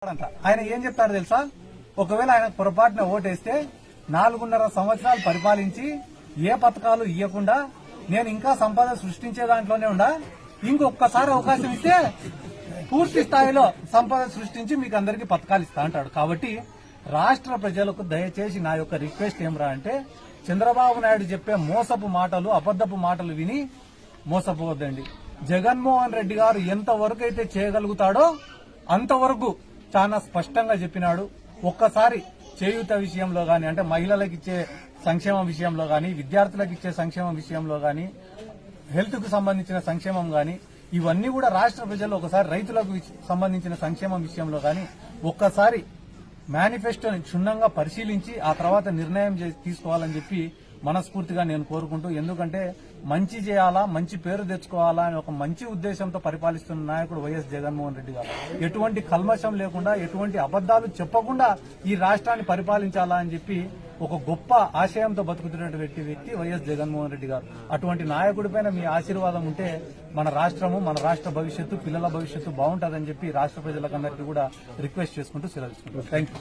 ఆయన ఏం చెప్తాడు తెలుసా? ఒకవేళ ఆయన పొరపాటున ఓటేస్తే 4.5 సంవత్సరాలు పరిపాలించి ఏ పథకాలు ఇవ్వకుండా నేను ఇంకా సంపద సృష్టించే దాంట్లోనే ఉండా, ఇంకొకసారి అవకాశం ఇస్తే పూర్తి స్థాయిలో సంపద సృష్టించి మీకు అందరికీ పథకాలు ఇస్తా అంటాడు. కాబట్టి రాష్ట్ర ప్రజలకు దయచేసి నా యొక్క రిక్వెస్ట్ ఏమరా అంటే, చంద్రబాబు నాయుడు చెప్పే మోసపు మాటలు, అబద్దపు మాటలు విని మోసపోవద్దండి. జగన్మోహన్ రెడ్డి గారు ఎంతవరకు అయితే చేయగలుగుతాడో అంతవరకు చాలా స్పష్టంగా చెప్పినాడు. ఒక్కసారి చేయూత విషయంలో గాని, అంటే మహిళలకు ఇచ్చే సంక్షేమం విషయంలో గాని, విద్యార్థులకు ఇచ్చే సంక్షేమం విషయంలో గాని, హెల్త్ కు సంబంధించిన సంక్షేమం గాని, ఇవన్నీ కూడా రాష్ట్ర ప్రజలు ఒకసారి రైతులకు సంబంధించిన సంక్షేమం విషయంలో గాని ఒక్కసారి మేనిఫెస్టోని క్షుణ్ణంగా పరిశీలించి ఆ తర్వాత నిర్ణయం తీసుకోవాలని చెప్పి మనస్ఫూర్తిగా నేను కోరుకుంటూ, ఎందుకంటే మంచి చేయాలా, మంచి పేరు తెచ్చుకోవాలా అని ఒక మంచి ఉద్దేశంతో పరిపాలిస్తున్న నాయకుడు వైఎస్ జగన్మోహన్ రెడ్డి గారు. ఎటువంటి కల్మషం లేకుండా, ఎటువంటి అబద్దాలు చెప్పకుండా ఈ రాష్ట్రాన్ని పరిపాలించాలా అని చెప్పి ఒక గొప్ప ఆశయంతో బతుకుతున్నటువంటి వ్యక్తి వైఎస్ జగన్మోహన్ రెడ్డి గారు. అటువంటి నాయకుడిపైన మీ ఆశీర్వాదం ఉంటే మన రాష్ట్రము, మన రాష్ట్ర భవిష్యత్తు, పిల్లల భవిష్యత్తు బాగుంటుందని చెప్పి రాష్ట్ర ప్రజలకందరికీ కూడా రిక్వెస్ట్ చేసుకుంటూ సెలవు తీసుకుంటాం. Thank you.